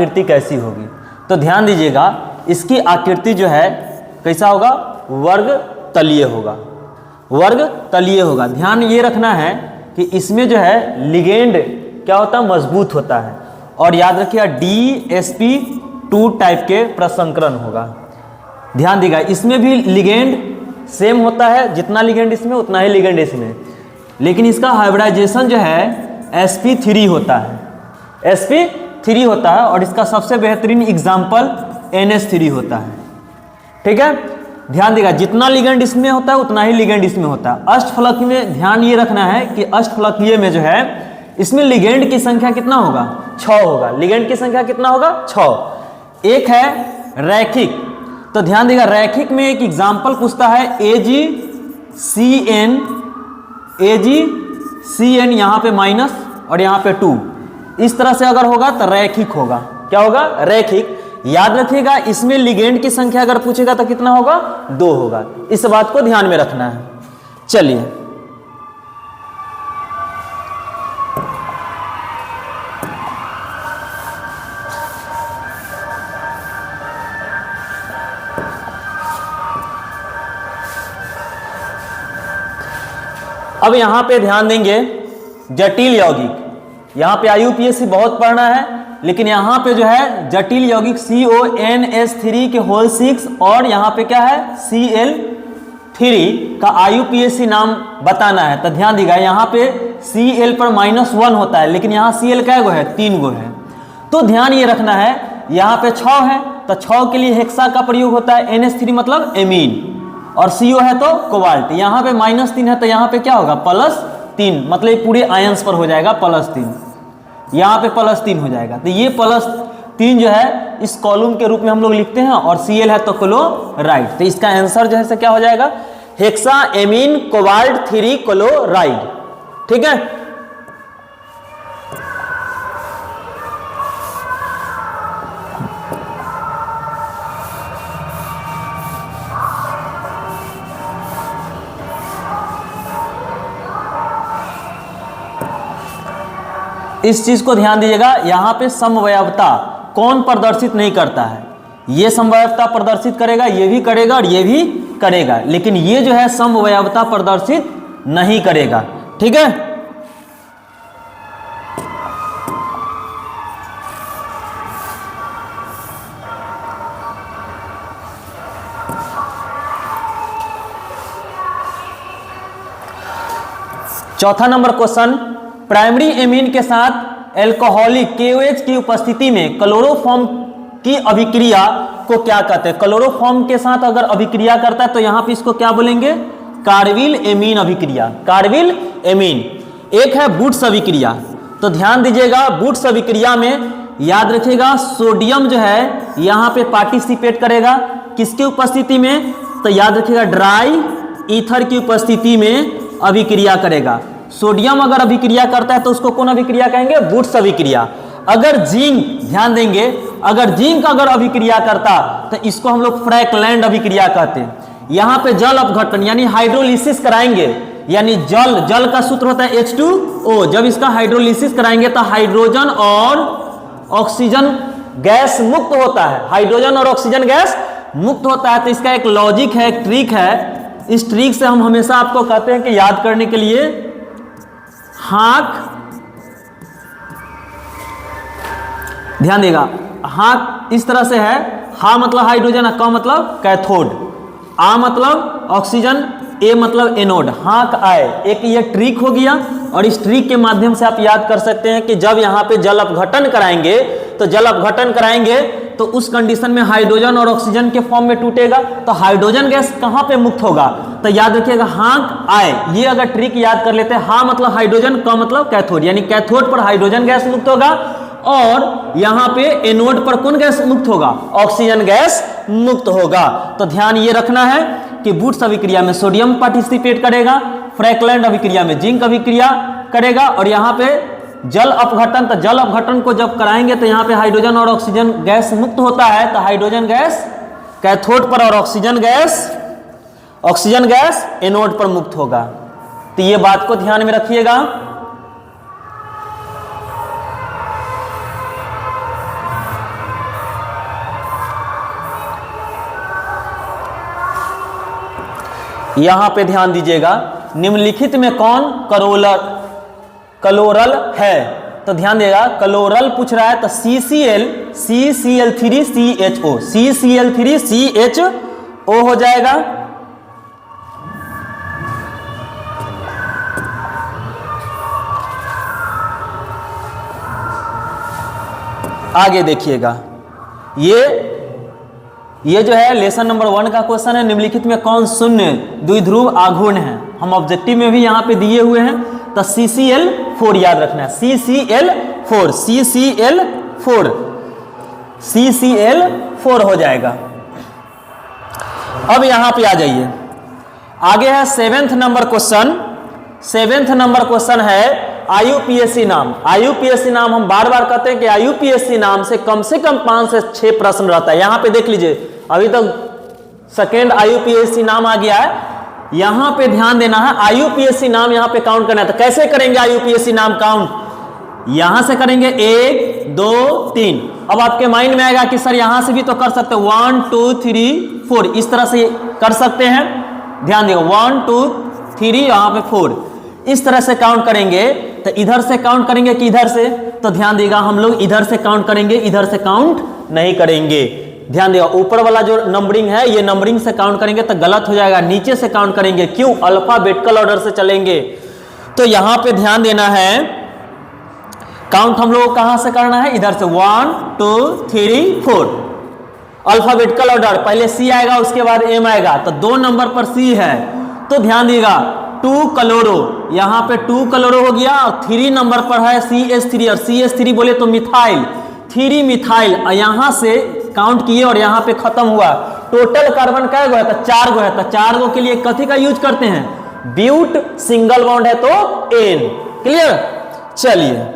आकृति कैसी होगी। तो ध्यान दीजिएगा, इसकी आकृति जो है कैसा होगा, वर्ग तलीय होगा, वर्ग तलीय होगा। ध्यान ये रखना है कि इसमें जो है लिगेंड क्या होता है, मजबूत होता है। और याद रखिएगा DsP2 टाइप के प्रसंकरण होगा। ध्यान दीजिएगा, इसमें भी लिगेंड सेम होता है, जितना लिगेंड इसमें उतना ही लिगेंड इसमें, लेकिन इसका हाइब्रिडाइजेशन जो है sp3 होता है, sp3 होता है। और इसका सबसे बेहतरीन एग्जाम्पल NH3 होता है। ठीक है, ध्यान देगा, जितना लिगेंड इसमें होता है उतना ही लिगेंड इसमें होता है। अष्टफलकीय में ध्यान ये रखना है कि अष्टफलकीय में जो है इसमें लिगेंड की संख्या कितना होगा, 6 होगा। लिगेंड की संख्या कितना होगा, 6। एक है रैखिक, तो ध्यान देगा रैखिक में एक एग्जाम्पल पूछता है AgCN, AgCN यहाँ पे माइनस और यहाँ पे 2, इस तरह से अगर होगा तो रैखिक होगा। क्या होगा, रैखिक। याद रखिएगा, इसमें लिगेंड की संख्या अगर पूछेगा तो कितना होगा, 2 होगा। इस बात को ध्यान में रखना है। चलिए अब यहां पे ध्यान देंगे, जटिल यौगिक। यहां पे IUPAC बहुत पढ़ना है, लेकिन यहां पे जो है जटिल यौगिक CONH3 के होल 6 और यहां पे क्या है Cl3 का IUPAC नाम बताना है। तो ध्यान दीजिएगा, यहां पे Cl पर -1 होता है, लेकिन यहां Cl क्या गो है, 3 गो है। तो ध्यान ये रखना है, यहां पे 6 है तो 6 के लिए हेक्सा का प्रयोग होता है, NH3 मतलब एमीन, और CO है तो कोबाल्ट। यहाँ पे -3 है तो यहाँ पे क्या होगा, +3, मतलब पूरे आयंस पर हो जाएगा +3, यहाँ पे +3 हो जाएगा। तो ये +3 जो है इस कॉलम के रूप में हम लोग लिखते हैं, और Cl है तो क्लोराइड। तो इसका आंसर जो है क्या हो जाएगा, हेक्सा एमीन कोबाल्ट 3 क्लोराइड। ठीक है, इस चीज को ध्यान दीजिएगा। यहां पे समवयवता कौन प्रदर्शित नहीं करता है, ये समवयवता प्रदर्शित करेगा, ये भी करेगा और ये भी करेगा, लेकिन ये जो है समवयवता प्रदर्शित नहीं करेगा। ठीक है, चौथा नंबर क्वेश्चन, प्राइमरी एमीन के साथ एल्कोहलिक KOH की उपस्थिति में क्लोरोफॉर्म की अभिक्रिया को क्या कहते हैं। क्लोरोफॉर्म के साथ अगर अभिक्रिया करता है तो यहां पे इसको क्या बोलेंगे, कार्बिल एमीन अभिक्रिया, कार्बिल एमीन। एक है बूट्स अभिक्रिया। तो ध्यान दीजिएगा, बूट्स अभिक्रिया में याद रखिएगा सोडियम जो है यहां पे पार्टिसिपेट करेगा, किसकी उपस्थिति में, तो याद रखिएगा ड्राई ईथर की उपस्थिति में अभिक्रिया करेगा। सोडियम अगर अभिक्रिया करता है तो उसको कौन अभिक्रिया कहेंगे, बूट्स अभिक्रिया। अगर जिंक, ध्यान देंगे, अगर जिंक अगर अभिक्रिया करता तो इसको हम लोग फ्रैकलैंड अभिक्रिया कहते हैं। यहां पे जल अपघटन यानी हाइड्रोलिसिस कराएंगे, यानी जल का सूत्र होता है H2O। जब इसका हाइड्रोलिसिस कराएंगे तो हाइड्रोजन और ऑक्सीजन गैस मुक्त होता है, हाइड्रोजन और ऑक्सीजन गैस मुक्त होता है। तो इसका एक लॉजिक है, एक ट्रिक है। इस ट्रिक से हम हमेशा आपको कहते हैं कि याद करने के लिए हाक, ध्यान देगा, हाक इस तरह से है, हा मतलब हाइड्रोजन, क मतलब कैथोड, आ मतलब ऑक्सीजन, ए मतलब एनोड, हाक आए। एक ये ट्रिक हो गया, और इस ट्रिक के माध्यम से आप याद कर सकते हैं कि जब यहाँ पे जल अपघटन कराएंगे तो जल अपघटन कराएंगे तो उस कंडीशन में हाइड्रोजन और ऑक्सीजन के फॉर्म में टूटेगा, तो हाइड्रोजन गैस कहाँ पे मुक्त होगा, तो याद रखिएगा हाक आए। ये अगर ट्रिक याद कर लेते हैं, हा मतलब हाइड्रोजन, क मतलब कैथोड, यानी कैथोड पर हाइड्रोजन गैस मुक्त होगा, और यहाँ पे एनोड पर कौन गैस मुक्त होगा, ऑक्सीजन गैस मुक्त होगा। तो ध्यान ये रखना है कि बूट्स अभिक्रिया में सोडियम पार्टिसिपेट करेगा, फ्रैकलैंड अभिक्रिया में जिंक अभिक्रिया करेगा, और यहाँ पे जल अपघटन, तो जल अपघटन को जब कराएंगे तो यहाँ पे हाइड्रोजन और ऑक्सीजन गैस मुक्त होता है, तो हाइड्रोजन गैस कैथोड पर और ऑक्सीजन गैस एनोड पर मुक्त होगा। तो ये बात को ध्यान में रखिएगा। यहां पे ध्यान दीजिएगा, निम्नलिखित में कौन कलोरल है? तो ध्यान देगा, कलोरल पूछ रहा है तो CCl3CHO, CCl3CHO हो जाएगा। आगे देखिएगा, ये जो है लेसन नंबर 1 का क्वेश्चन है, निम्नलिखित में कौन शून्य द्विध्रुव आघूर्ण है? हम ऑब्जेक्टिव में भी यहां पे दिए हुए हैं, तो CCl4 याद रखना है, CCl4 हो जाएगा। अब यहां पे आ जाइए, आगे है 7th number question. 7th number question है IUPAC नाम। IUPAC नाम हम बार बार कहते हैं कि IUPAC नाम से कम 5 से 6 प्रश्न रहता है। यहां पे देख लीजिए, अभी तक सेकेंड IUPAC नाम आ गया है, यहां पे ध्यान देना है। IUPAC नाम यहां पे काउंट करना है, तो कैसे करेंगे IUPAC नाम काउंट? यहां से करेंगे 1 2 3। अब आपके माइंड में आएगा कि सर यहां से भी तो कर सकते हैं, 1 2 3 4, इस तरह से कर सकते हैं। ध्यान देगा, 1 2 3 यहां पे 4, इस तरह से काउंट करेंगे। तो इधर से काउंट करेंगे कि इधर से? तो ध्यान देगा, हम लोग इधर से काउंट करेंगे, इधर से काउंट नहीं करेंगे। ध्यान देगा, ऊपर वाला जो नंबरिंग है ये नंबरिंग से काउंट करेंगे तो गलत हो जाएगा, नीचे से काउंट करेंगे। क्यों? अल्फाबेटिकल ऑर्डर से चलेंगे। तो यहां पे ध्यान देना है, काउंट हम लोग कहां से करना है? इधर से 1 2 3 4, अल्फाबेटिकल ऑर्डर। पहले C आएगा, उसके बाद M आएगा, तो 2 नंबर पर C है। तो ध्यान देगा, 2 क्लोरो, यहां पे 2 क्लोरो हो गया, और 3 नंबर पर है CH3, और CH3 बोले तो मिथाइल, 3 मिथाइल। यहां से काउंट किए और यहां पे खत्म हुआ। टोटल कार्बन कै गो है? तो 4 गो है। तो 4 गो के लिए कथी का यूज करते हैं? ब्यूट, सिंगल बॉन्ड है तो N। क्लियर? चलिए,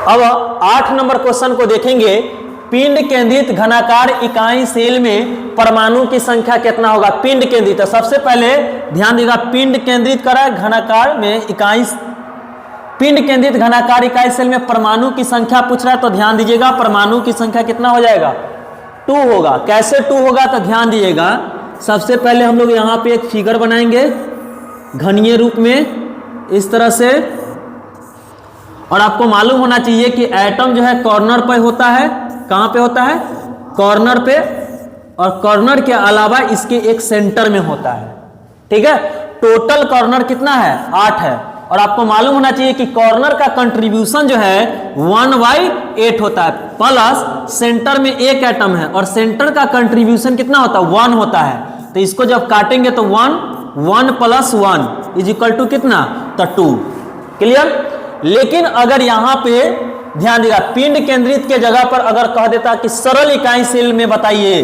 अब 8 नंबर क्वेश्चन को देखेंगे। पिंड केंद्रित घनाकार इकाई सेल में परमाणु की संख्या कितना होगा? पिंड केंद्रित, तो सबसे पहले ध्यान देगा, पिंड केंद्रित करा घनाकार में इकाई, पिंड केंद्रित घनाकार इकाई सेल में परमाणु की संख्या पूछ रहा है। तो ध्यान दीजिएगा, परमाणु की संख्या कितना हो जाएगा? 2 होगा। कैसे 2 होगा? तो ध्यान दीजिएगा, सबसे पहले हम लोग यहाँ पे एक फिगर बनाएंगे घनीय रूप में इस तरह से, और आपको मालूम होना चाहिए कि एटम जो है कॉर्नर पे होता है। कहां पे होता है? कॉर्नर पे, और कॉर्नर के अलावा इसके एक सेंटर में होता है। ठीक है, टोटल कॉर्नर कितना है? 8 है। और आपको मालूम होना चाहिए कि कॉर्नर का कंट्रीब्यूशन जो है 1/8 होता है, प्लस सेंटर में एक एटम है और सेंटर का कंट्रीब्यूशन कितना होता है? 1 होता है। तो इसको जब काटेंगे तो 1 + 1 = कितना? तो 2। क्लियर? लेकिन अगर यहां पे ध्यान देगा, पिंड केंद्रित के जगह पर अगर कह देता कि सरल इकाई सेल में बताइए,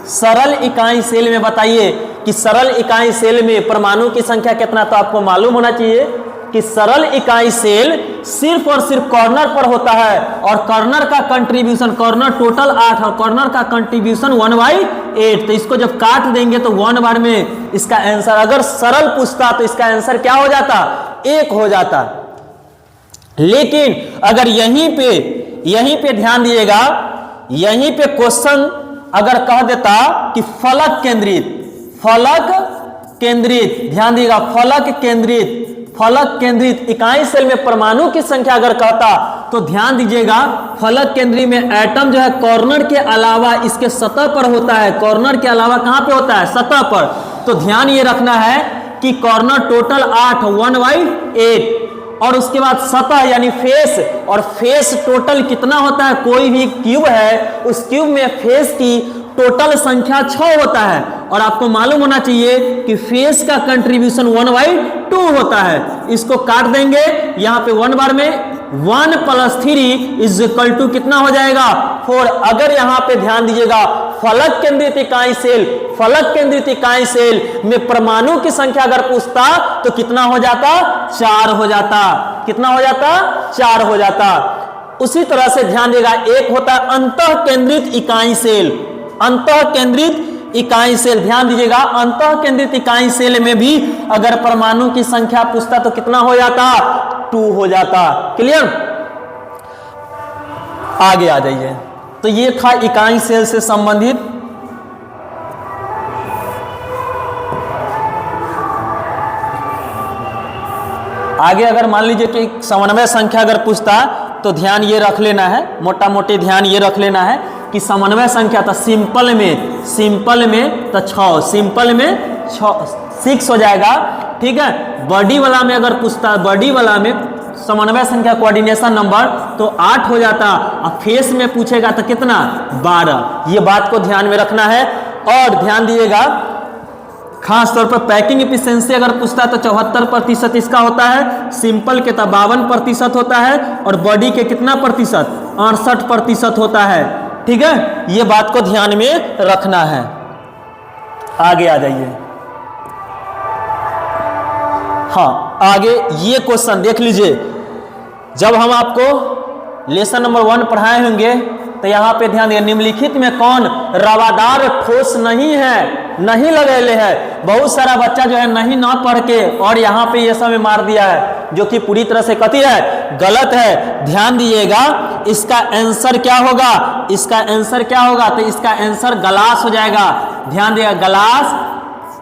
सरल इकाई सेल में बताइए कि सरल इकाई सेल में परमाणु की संख्या कितना, तो आपको मालूम होना चाहिए कि सरल इकाई सेल सिर्फ और सिर्फ कॉर्नर पर होता है, और कॉर्नर का कंट्रीब्यूशन, कॉर्नर टोटल 8 और कॉर्नर का कंट्रीब्यूशन 1/8। तो इसको जब काट देंगे तो 1 बार में इसका आंसर, अगर सरल पूछता तो इसका आंसर क्या हो जाता? 1 हो जाता। लेकिन अगर यहीं पे ध्यान दिएगा, यहीं पे क्वेश्चन अगर कह देता कि फलक केंद्रित, ध्यान दिएगा, फलक केंद्रित इकाई सेल में परमाणु की संख्या अगर कहता, तो ध्यान दीजिएगा, फलक केंद्रित में एटम जो है कॉर्नर के अलावा इसके सतह पर होता है। कॉर्नर के अलावा कहां पे होता है? सतह पर। तो ध्यान ये रखना है कि कॉर्नर टोटल 8, 1/8, और उसके बाद सतह यानी फेस, और फेस टोटल कितना होता है? कोई भी क्यूब है, उस क्यूब में फेस की टोटल संख्या 6 होता है, और आपको मालूम होना चाहिए कि फेस का कंट्रीब्यूशन 1/2 होता है। इसको काट देंगे, यहां पे 1 बार में 1 + 3 = कितना हो जाएगा? 4। अगर यहां पे ध्यान दीजिएगा, फलक केंद्रित इकाई सेल में परमाणु की संख्या अगर पूछता तो कितना हो जाता? 4 हो जाता। कितना हो जाता? 4 हो जाता। उसी तरह से ध्यान देगा, एक होता है अंतः केंद्रित इकाई सेल। अंतः केंद्रित इकाई सेल, ध्यान दीजिएगा अंतः केंद्रित इकाई सेल में भी अगर परमाणु की संख्या पूछता तो कितना हो जाता, 2 हो जाता। क्लियर, आगे आ जाइए। तो ये था इकाई सेल से संबंधित। आगे अगर मान लीजिए कि समन्वय संख्या अगर पूछता तो ध्यान ये रख लेना है, मोटा मोटी ध्यान ये रख लेना है कि समन्वय संख्या तो सिंपल में तो 6, सिंपल में 6 हो जाएगा, ठीक है। बॉडी वाला में अगर पूछता, बॉडी वाला में समन्वय संख्या कोऑर्डिनेशन नंबर तो 8 हो जाता, और फेस में पूछेगा तो कितना, 12। ये बात को ध्यान में रखना है। और ध्यान दीजिएगा खास तौर पर पैकिंग एफिशिएंसी अगर पूछता तो 74% इसका होता है, सिंपल के तो 52% होता है, और बॉडी के कितना प्रतिशत, 68% होता है, ठीक है। ये बात को ध्यान में रखना है। आगे आ जाइए। हाँ, आगे ये क्वेश्चन देख लीजिए। जब हम आपको लेसन नंबर 1 पढ़ाए होंगे तो यहाँ पे ध्यान दिया, निम्नलिखित में कौन रवादार ठोस नहीं है, नहीं लगेले है। बहुत सारा बच्चा जो है नहीं ना पढ़ के और यहाँ पे ये समय मार दिया है, जो कि पूरी तरह से कथी है, गलत है। ध्यान दीजिएगा, इसका आंसर क्या होगा, इसका आंसर क्या होगा, तो इसका आंसर गलास हो जाएगा। ध्यान दिएगा, गलास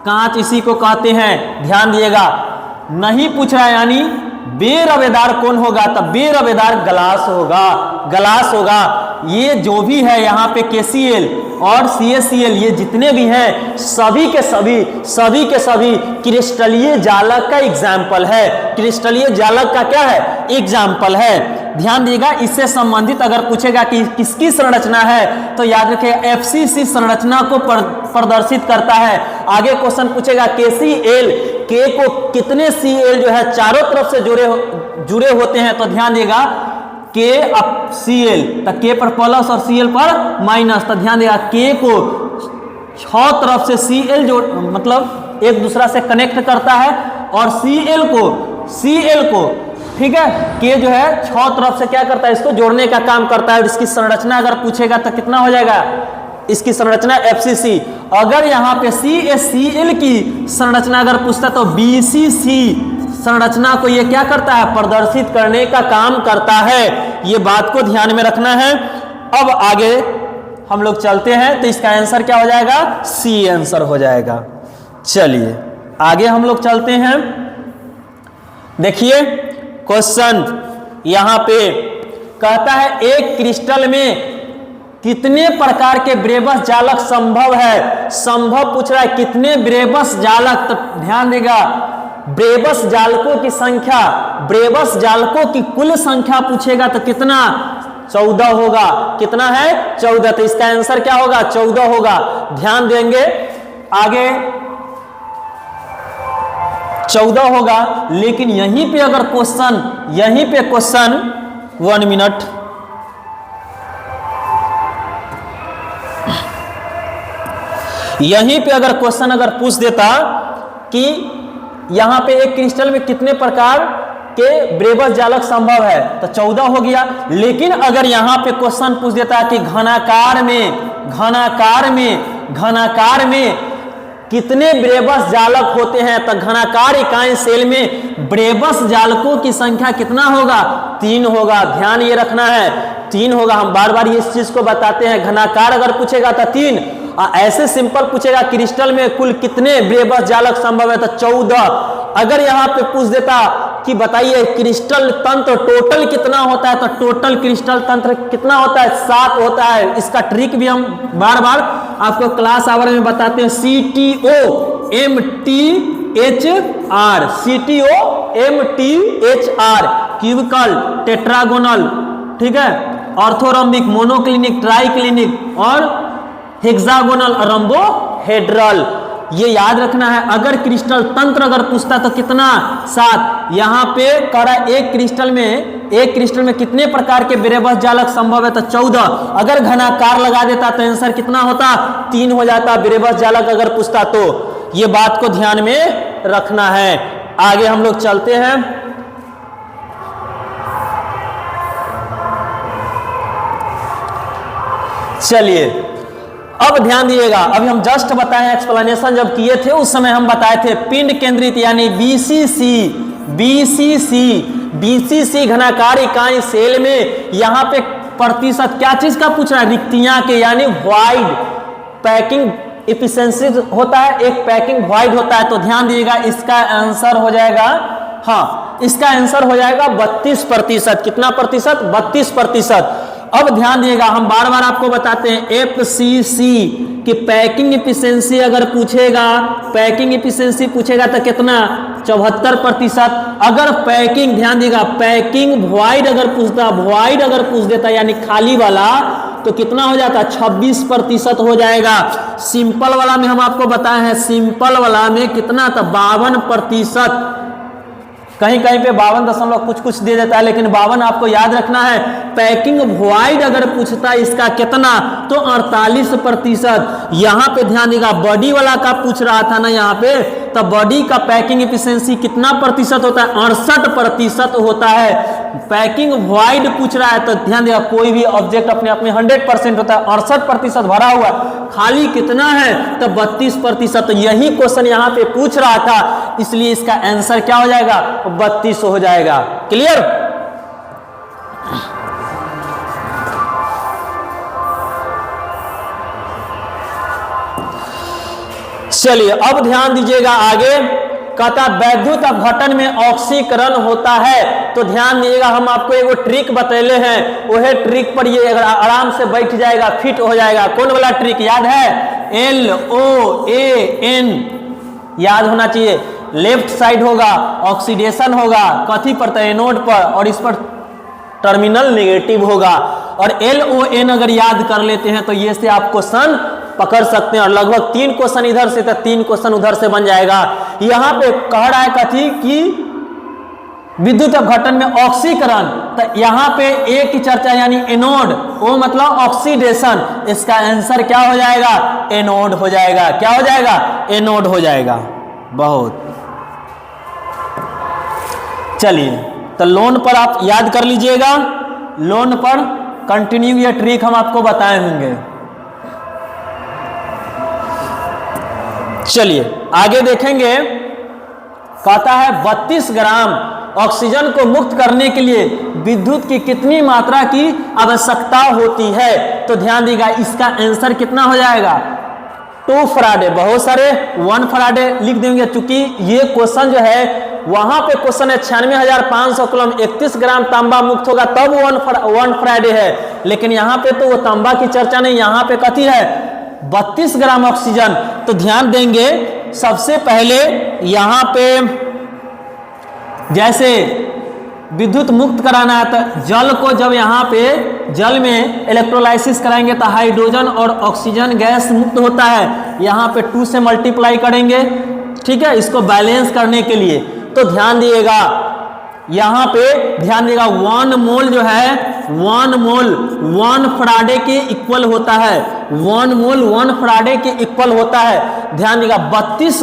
कांच इसी को कहते हैं। ध्यान दिएगा, नहीं पूछ रहा है, यानी बेरवेदार कौन होगा, तब बेरवेदार गलास होगा, गलास होगा। ये जो भी है यहाँ पे KCl और CaCl ये जितने भी हैं सभी के सभी क्रिस्टलीय जालक का एग्जाम्पल है, क्रिस्टलीय जालक का क्या है, एग्जाम्पल है। ध्यान दीजिएगा, इससे संबंधित अगर पूछेगा कि किसकी संरचना है तो याद रखिए FCC संरचना को प्रदर्शित करता है। आगे क्वेश्चन पूछेगा KCl, K को कितने Cl जो है चारों तरफ से जुड़े होते हैं, तो ध्यान दीजिएगा K अब Cl, तो K पर प्लस और Cl पर माइनस, तो ध्यान दीजिएगा K को 6 तरफ से Cl जो मतलब एक दूसरा से कनेक्ट करता है, और Cl को ठीक है, K जो है 6 तरफ से क्या करता है, इसको जोड़ने का काम करता है। और इसकी संरचना अगर पूछेगा तो कितना हो जाएगा, इसकी संरचना FCC। अगर यहाँ पे CaCl की संरचना अगर पूछता तो BCC संरचना को ये क्या करता है, प्रदर्शित करने का काम करता है। ये बात को ध्यान में रखना है। अब आगे हम लोग चलते हैं, तो इसका आंसर क्या हो जाएगा, C आंसर हो जाएगा। चलिए आगे हम लोग चलते हैं। देखिए क्वेश्चन यहाँ पे कहता है, एक क्रिस्टल में कितने प्रकार के ब्रेबस जालक संभव है, संभव पूछ रहा है कितने ब्रेबस जालक। तो ध्यान देगा, ब्रेबस जालकों की संख्या, ब्रेबस जालकों की कुल संख्या पूछेगा तो कितना, 14 होगा। कितना है, 14। तो इसका आंसर क्या होगा, 14 होगा। ध्यान देंगे आगे 14 होगा। लेकिन यहीं पे अगर क्वेश्चन, यहीं पे क्वेश्चन 1 मिनट, यहीं पे अगर क्वेश्चन अगर पूछ देता कि यहां पे एक क्रिस्टल में कितने प्रकार के ब्रेबस जालक संभव है, तो 14 हो गया। लेकिन अगर यहां पे क्वेश्चन पूछ देता कि घनाकार में कितने ब्रेबस जालक होते हैं, तो घनाकार इकाई सेल में ब्रेबस जालकों की संख्या कितना होगा, 3 होगा। ध्यान ये रखना है, 3 होगा। हम बार बार इस चीज को बताते हैं, घनाकार अगर पूछेगा तो 3, ऐसे सिंपल पूछेगा क्रिस्टल में कुल कितने ब्रेबस जालक संभव है, तो 14। अगर यहाँ पे पूछ देता कि बताइए क्रिस्टल तंत्र टोटल कितना होता है, तो टोटल क्रिस्टल तंत्र कितना होता है, 7 होता है। इसका ट्रिक भी हम बार बार आपको क्लास आवर में बताते हैं, CTOMTHR, क्यूबिकल, टेट्रागोनल, ठीक है, ऑर्थोरम्बिक, मोनोक्लिनिक, ट्राइक्लिनिक और हेक्सागोनल, रंबोहेड्रल। ये याद रखना है। अगर क्रिस्टल तंत्र अगर पूछता तो कितना, 7। यहाँ पे करा एक क्रिस्टल में कितने प्रकार के ब्रेबस जालक संभव है, तो 14। अगर घनाकार लगा देता तो आंसर कितना होता, 3 हो जाता ब्रेबस जालक अगर पूछता तो। ये बात को ध्यान में रखना है। आगे हम लोग चलते हैं। चलिए अब ध्यान दिएगा, अभी हम जस्ट बताए एक्सप्लेनेशन जब किए थे उस समय हम बताए थे पिंड केंद्रित यानी बीसीसी घनाकार इकाई सेल में यहाँ पे प्रतिशत क्या चीज का पूछ रहा है, रिक्तियां के यानी वॉइड पैकिंग एफिशिएंसी होता है, एक पैकिंग वॉइड होता है। तो ध्यान दिएगा इसका आंसर हो जाएगा, हाँ इसका आंसर हो जाएगा 32%। कितना प्रतिशत? 32%। अब ध्यान दिएगा, हम बार बार आपको बताते हैं एफसीसी कि पैकिंग एफिशिएंसी अगर पूछेगा, पैकिंग एफिशिएंसी पूछेगा तो कितना? 74%। अगर पैकिंग, ध्यान दिएगा पैकिंग वॉइड अगर पूछता, वॉइड अगर पूछ देता यानी खाली वाला, तो कितना हो जाता? 26% हो जाएगा। सिंपल वाला में हम आपको बताए हैं, सिंपल वाला में कितना था? 52%। कहीं कहीं पे 52 दशमलव कुछ दे देता है, लेकिन 52 आपको याद रखना है। पैकिंग वॉइड अगर पूछता है इसका कितना, तो 48%। यहाँ पे ध्यान देगा बॉडी वाला का पूछ रहा था ना यहाँ पे, तो बॉडी का पैकिंग एफिशिएंसी कितना प्रतिशत होता है? 68% होता है। पैकिंग वॉइड पूछ रहा है तो ध्यान देगा कोई भी ऑब्जेक्ट अपने आप में 100% होता है, 68% भरा हुआ, खाली कितना है? तो 32%। यही क्वेश्चन यहाँ पे पूछ रहा था, इसलिए इसका आंसर क्या हो जाएगा? 32 हो जाएगा। क्लियर? चलिए अब ध्यान दीजिएगा आगे, कहता वैद्युत अपघटन में ऑक्सीकरण होता है। तो ध्यान दीजिएगा, हम आपको एगो ट्रिक बतैले हैं, वह ट्रिक पर ये अगर आराम से बैठ जाएगा, फिट हो जाएगा। कौन वाला ट्रिक याद है? LOAN याद होना चाहिए। लेफ्ट साइड होगा ऑक्सीडेशन होगा, कथी पर? एनोड पर, और इस पर टर्मिनल नेगेटिव होगा। और LON अगर याद कर लेते हैं तो ये से आप क्वेश्चन पकड़ सकते हैं, और लगभग 3 क्वेश्चन इधर से तो 3 क्वेश्चन उधर से बन जाएगा। यहां पे कह रहा है कथी कि विद्युत अपघटन में ऑक्सीकरण, तो यहां पे ए की चर्चा यानी एनोड, वो मतलब ऑक्सीडेशन। इसका आंसर क्या हो जाएगा? एनोड हो जाएगा। क्या हो जाएगा? एनोड हो जाएगा। बहुत चलिए, तो लोन पर आप याद कर लीजिएगा, लोन पर कंटिन्यू ये ट्रिक हम आपको बताए होंगे। चलिए आगे देखेंगे, कहता है 32 ग्राम ऑक्सीजन को मुक्त करने के लिए विद्युत की कितनी मात्रा की आवश्यकता होती है? तो ध्यान दीजिएगा इसका आंसर कितना हो जाएगा? 2 फराडे। बहुत सारे 1 फराडे लिख देंगे, चूंकि ये क्वेश्चन जो है वहां पे क्वेश्चन है 96,500 कूलम, 31 ग्राम तांबा मुक्त होगा तब 1 फराडे है, लेकिन यहाँ पे तो वो तांबा की चर्चा नहीं, यहाँ पे कथी है? 32 ग्राम ऑक्सीजन। तो ध्यान देंगे, सबसे पहले यहां पे जैसे विद्युत मुक्त कराना है तो जल को जब यहाँ पे जल में इलेक्ट्रोलाइसिस कराएंगे तो हाइड्रोजन और ऑक्सीजन गैस मुक्त होता है। यहाँ पे 2 से मल्टीप्लाई करेंगे, ठीक है, इसको बैलेंस करने के लिए। तो ध्यान दिएगा यहाँ पे, ध्यान दिएगा 1 मोल जो है 1 मोल 1 फराडे के इक्वल होता है। 1 मोल 1 फराडे के इक्वल होता है। ध्यान दिएगा 32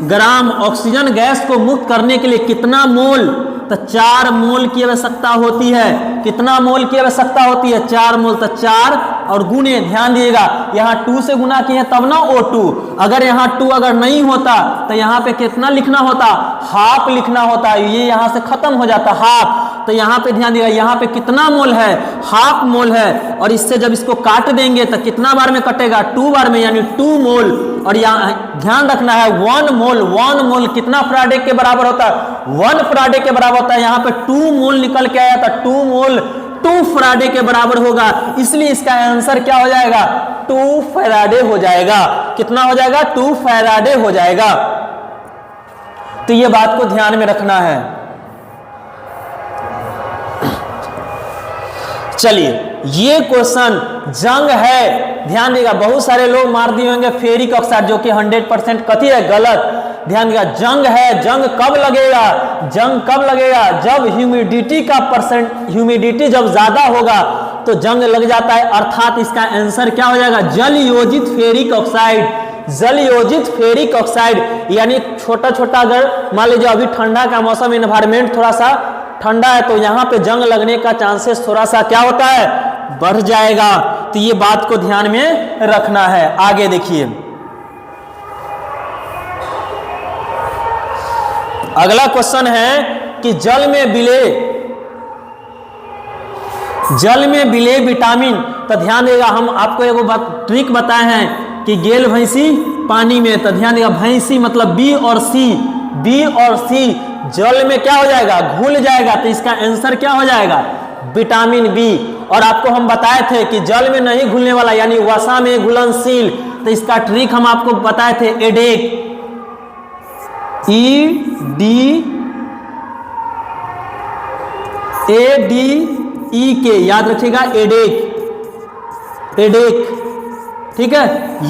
ग्राम ऑक्सीजन गैस को मुक्त करने के लिए कितना मोल? तो 4 मोल की आवश्यकता होती है। कितना मोल की आवश्यकता होती है? 4 मोल। तो 4 और गुने, ध्यान दिएगा यहाँ 2 से गुना किए तब ना O2। अगर यहाँ 2 अगर नहीं होता तो यहाँ पे कितना लिखना होता? हाफ लिखना होता। ये यहाँ से खत्म हो जाता हाफ। तो यहाँ पे ध्यान दिएगा, यहाँ पे कितना मोल है? हाफ मोल है। और इससे जब इसको काट देंगे तो कितना बार में कटेगा? 2 बार में, यानी 2 मोल। और यहाँ ध्यान रखना है 1 मोल कितना फराडे के बराबर होता है? 1 फराडे के बराबर होता है। यहाँ पे 2 मोल निकल के आया था, 2 मोल 2 फराडे के बराबर होगा, इसलिए इसका आंसर क्या हो जाएगा? 2 फराडे हो जाएगा। कितना हो जाएगा? 2 फराडे हो जाएगा। तो ये बात को ध्यान में रखना है। चलिए, ये क्वेश्चन जंग है, ध्यान देगा बहुत सारे लोग मार दिए होंगे फेरिक ऑक्साइड, जो कि 100% कथी है? गलत। ध्यान देगा जंग है। जंग कब लगेगा? जंग कब लगेगा? जब ह्यूमिडिटी का ह्यूमिडिटी जब ज्यादा होगा तो जंग लग जाता है, अर्थात इसका आंसर क्या हो जाएगा? जल योजित फेरिक ऑक्साइड। जल योजित फेरिक ऑक्साइड यानी छोटा छोटा, अगर मान लीजिए अभी ठंडा का मौसम, इन्वायरमेंट थोड़ा सा ठंडा है तो यहाँ पे जंग लगने का चांसेस थोड़ा सा क्या होता है? बढ़ जाएगा। तो ये बात को ध्यान में रखना है। आगे देखिए, अगला क्वेश्चन है कि जल में विले विटामिन। तो ध्यान देगा, हम आपको एक ट्रिक बताए हैं कि गेल भैंसी पानी में, तो ध्यान देगा भैंसी मतलब बी और सी जल में क्या हो जाएगा, घुल जाएगा। तो इसका आंसर क्या हो जाएगा, विटामिन बी। और आपको हम बताए थे कि जल में नहीं घुलने वाला यानी वसा में घुलनशील, तो इसका ट्रिक हम आपको बताए थे, एडेक, EDE के, याद रखिएगा एडेक, ठीक है।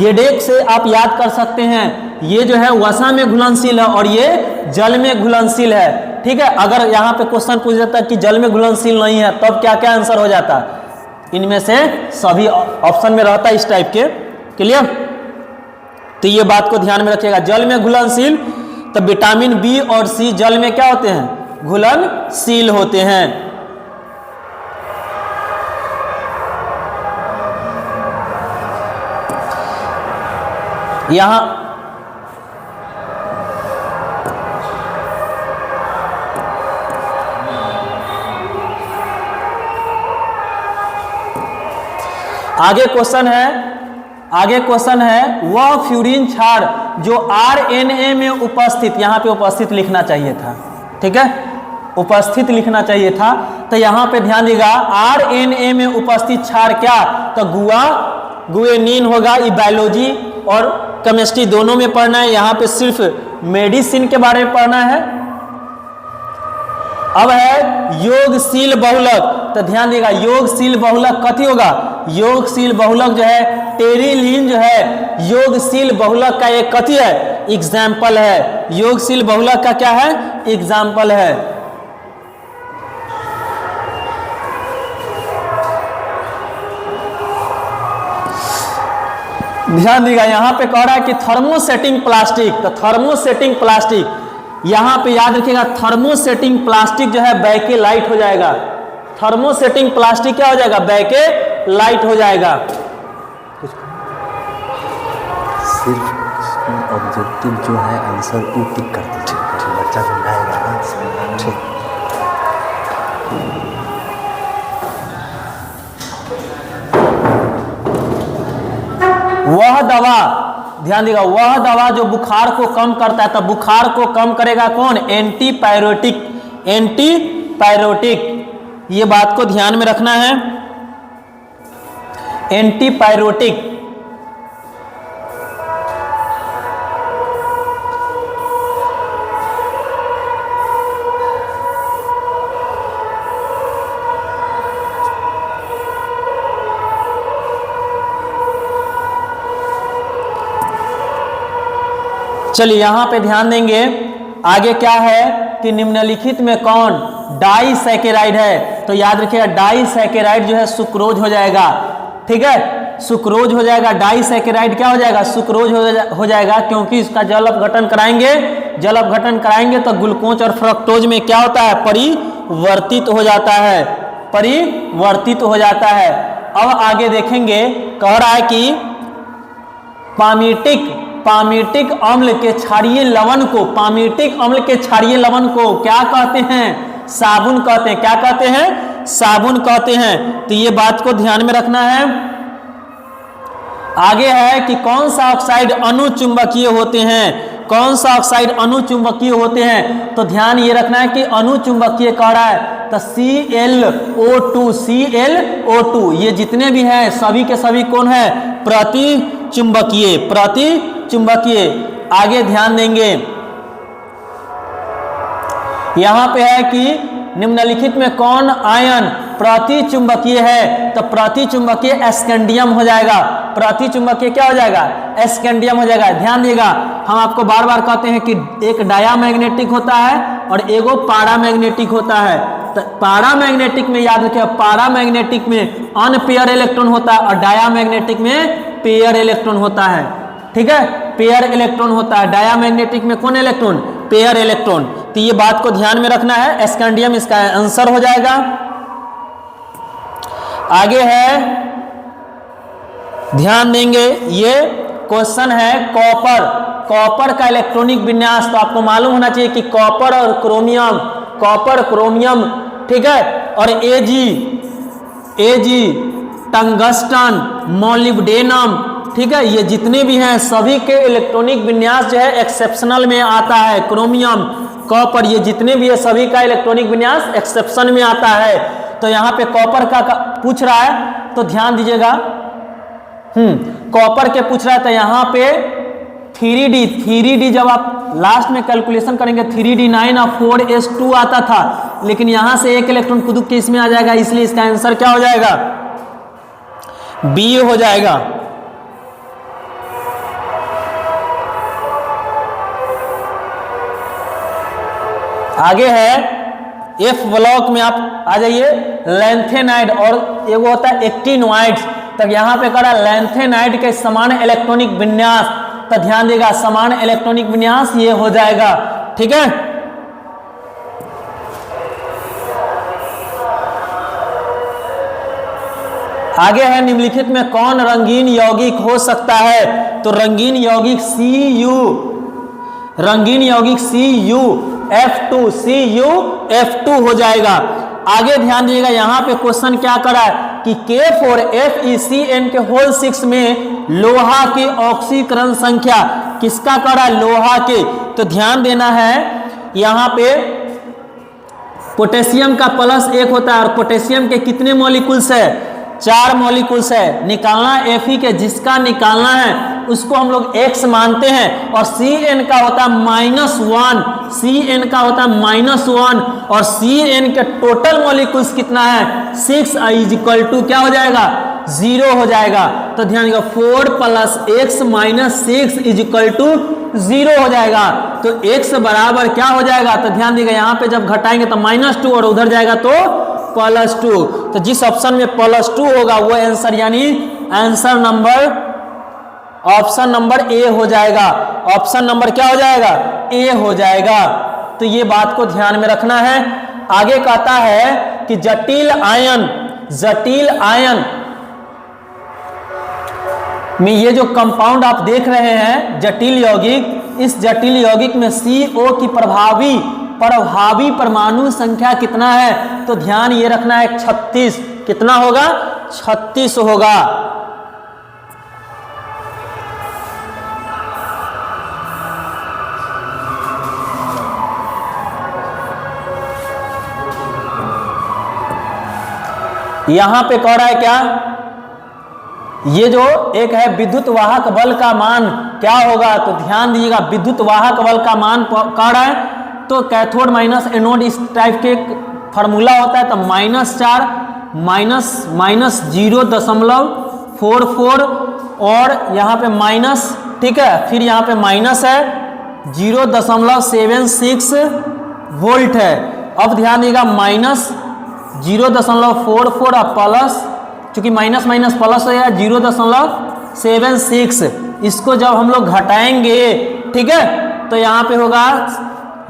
एडेक से आप याद कर सकते हैं, ये जो है वसा में घुलनशील है और ये जल में घुलनशील है, ठीक है। अगर यहाँ पे क्वेश्चन पूछ जाता कि जल में घुलनशील नहीं है, तब क्या क्या आंसर हो जाता, इनमें से सभी ऑप्शन में रहता है इस टाइप के। क्लियर, तो ये बात को ध्यान में रखिएगा, जल में घुलनशील, तो विटामिन बी और सी जल में क्या होते हैं, घुलनशील होते हैं। यहां आगे क्वेश्चन है वह फ्यूरिन क्षार जो आरएनए में उपस्थित, यहां पे उपस्थित लिखना चाहिए था, ठीक है, उपस्थित लिखना चाहिए था। तो यहां पे ध्यान देगा, आरएनए में उपस्थित क्षार क्या, तो गुएनिन होगा। ये बायोलॉजी और केमिस्ट्री दोनों में पढ़ना है, यहाँ पे सिर्फ मेडिसिन के बारे में पढ़ना है। अब है योगशील बहुलक, तो ध्यान देगा योगशील बहुलक कथी होगा, योगशील बहुलक जो है टेरिलीन जो है योगशील बहुलक का एक कथी है, एग्जाम्पल है। योगशील बहुलक का क्या है, एग्जाम्पल है। ध्यान देगा, यहां पे कह रहा है कि थर्मोसेटिंग प्लास्टिक, तो थर्मोसेटिंग प्लास्टिक यहां पे याद रखिएगा, थर्मोसेटिंग प्लास्टिक जो है बैके लाइट हो जाएगा। थर्मोसेटिंग प्लास्टिक क्या हो जाएगा, बैके लाइट हो जाएगा। सिर्फ ऑब्जेक्टिव जो है आंसर वो टिक कर दीजिए, बच्चा समझाएगा। ठीक, वह दवा, ध्यान देगा, वह दवा जो बुखार को कम करता है, तो बुखार को कम करेगा कौन, एंटीपायरेटिक, एंटीपायरेटिक, ये बात को ध्यान में रखना है, एंटीपायरेटिक। चलिए यहां पे ध्यान देंगे, आगे क्या है कि निम्नलिखित में कौन डाइसैकेराइड है, तो याद रखिएगा डाइसैकेराइड जो है सुक्रोज हो जाएगा, ठीक है, सुक्रोज हो जाएगा। डाइसैकेराइड क्या हो जाएगा, सुक्रोज हो जाएगा, क्योंकि इसका जल अपघटन कराएंगे तो ग्लूकोज और फ्रक्टोज में क्या होता है, परिवर्तित हो जाता है। अब आगे देखेंगे, कह रहा है कि पामीटिक अम्ल के क्षारीय लवण को, पामीटिक अम्ल के क्षारीय लवण को क्या कहते हैं, साबुन कहते हैं। क्या कहते हैं, साबुन कहते हैं। तो ये बात को ध्यान में रखना है। आगे है कि कौन सा ऑक्साइड अणुचुंबकीय होते हैं, कौन सा ऑक्साइड अणुचुंबकीय होते हैं, तो ध्यान ये रखना है कि अणुचुंबकीय कह रहा है, तो ClO2 ये जितने भी हैं सभी के सभी कौन है, प्रतिचुंबकीय। आगे ध्यान देंगे, यहां पे है कि निम्नलिखित में कौन आयन प्रतिचुंबकीय है, तो प्रतिचुंबकीय एस्केंडियम हो जाएगा। प्रतिचुंबकीय क्या हो जाएगा, एस्केंडियम हो जाएगा। ध्यान देगा, हम आपको बार बार कहते हैं कि एक डायामैग्नेटिक होता है और एगो पारामैग्नेटिक होता है। तो पारामैग्नेटिक में याद रखिए, पारामैग्नेटिक में अनपेयर इलेक्ट्रॉन होता है और डायामैग्नेटिक में पेयर इलेक्ट्रॉन होता है, ठीक है, पेयर इलेक्ट्रॉन होता है। डायामैग्नेटिक में कौन इलेक्ट्रॉन, पेयर इलेक्ट्रॉन। तो ये बात को ध्यान में रखना है, एस्केंडियम इसका आंसर हो जाएगा। आगे है ध्यान देंगे, ये क्वेश्चन है कॉपर, कॉपर का इलेक्ट्रॉनिक विन्यास। तो आपको मालूम होना चाहिए कि कॉपर और क्रोमियम, कॉपर क्रोमियम, ठीक है, और एजी टंगस्टन मोलिब्डेनम, ठीक है, ये जितने भी हैं सभी के इलेक्ट्रॉनिक विन्यास जो है एक्सेप्शनल में आता है। क्रोमियम, कॉपर, ये जितने भी है सभी का इलेक्ट्रॉनिक विन्यास एक्सेप्शन में आता है। तो यहाँ पे कॉपर का पूछ रहा है तो ध्यान दीजिएगा, कॉपर के पूछ रहा है तो यहाँ पे 3D जब आप लास्ट में कैलकुलेशन करेंगे 3D9 और 4s2 आता था, लेकिन यहां से एक इलेक्ट्रॉन खुद के इसमें आ जाएगा, इसलिए इसका आंसर क्या हो जाएगा, बी हो जाएगा। आगे है एफ ब्लॉक में आप आ जाइए, लैंथेनाइड और ये वो होता है एक्टिनोइड। तब यहां पे करा लैंथेनाइड के समान इलेक्ट्रॉनिक विन्यास, तो ध्यान देगा समान इलेक्ट्रॉनिक विन्यास ये हो जाएगा, ठीक है। आगे है निम्नलिखित में कौन रंगीन यौगिक हो सकता है, तो रंगीन यौगिक CuF2 हो जाएगा। आगे ध्यान दीजिएगा, यहां पे क्वेश्चन क्या करा है कि K4FeCN के होल 6 में लोहा की ऑक्सीकरण संख्या किसका करा, लोहा के। तो ध्यान देना है यहां पे पोटेशियम का +1 होता है और पोटेशियम के कितने मॉलिक्यूल्स है, 4 मॉलिक्यूल्स है। निकालना Fe के, जिसका निकालना है उसको हम लोग X मानते हैं, और Cn का होता है -1, Cn का होता है -1, और Cn के टोटल मॉलिक्यूल्स कितना है 6 = क्या हो जाएगा, 0 हो जाएगा। तो ध्यान देगा 4 + x - 6 = 0 हो जाएगा। तो x बराबर क्या हो जाएगा, तो ध्यान देगा यहाँ पे जब घटाएंगे तो -2 और उधर जाएगा तो +2। तो जिस ऑप्शन में +2 होगा वो आंसर, यानी answer number option number A हो जाएगा। ऑप्शन नंबर क्या हो जाएगा, ए हो जाएगा। तो ये बात को ध्यान में रखना है। आगे कहता है कि जटिल आयन में ये जो कंपाउंड आप देख रहे हैं जटिल यौगिक, इस जटिल यौगिक में CO की प्रभावी परमाणु संख्या कितना है, तो ध्यान ये रखना है 36। कितना होगा, 36 होगा। यहां पे कह रहा है क्या, ये जो एक है विद्युत वाहक बल का मान क्या होगा, तो ध्यान दीजिएगा विद्युत वाहक बल का मान कह रहा है तो कैथोड माइनस एनोड इस टाइप के फार्मूला होता है। तो -4 -0.44 और यहाँ पे माइनस, ठीक है, फिर यहाँ पे माइनस है 0.76 वोल्ट है। अब ध्यान दीजिएगा -0.44 और प्लस, चूंकि माइनस माइनस प्लस हो जाएगा 0.76, इसको जब हम लोग घटाएंगे, ठीक है, तो यहाँ पे होगा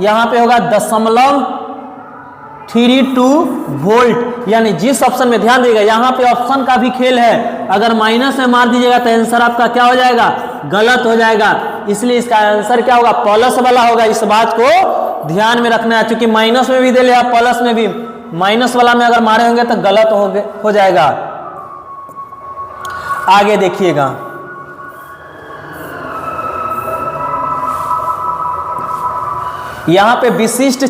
0.32 वोल्ट। यानी जिस ऑप्शन में, ध्यान दीजिएगा यहाँ पे ऑप्शन का भी खेल है, अगर माइनस में मार दीजिएगा तो आंसर आपका क्या हो जाएगा, गलत हो जाएगा। इसलिए इसका आंसर क्या होगा, प्लस वाला होगा। इस बात को ध्यान में रखना है, क्योंकि माइनस में भी दे लिया प्लस में भी, माइनस वाला में अगर मारे होंगे तो गलत हो जाएगा। आगे देखिएगा, यहां पे विशिष्ट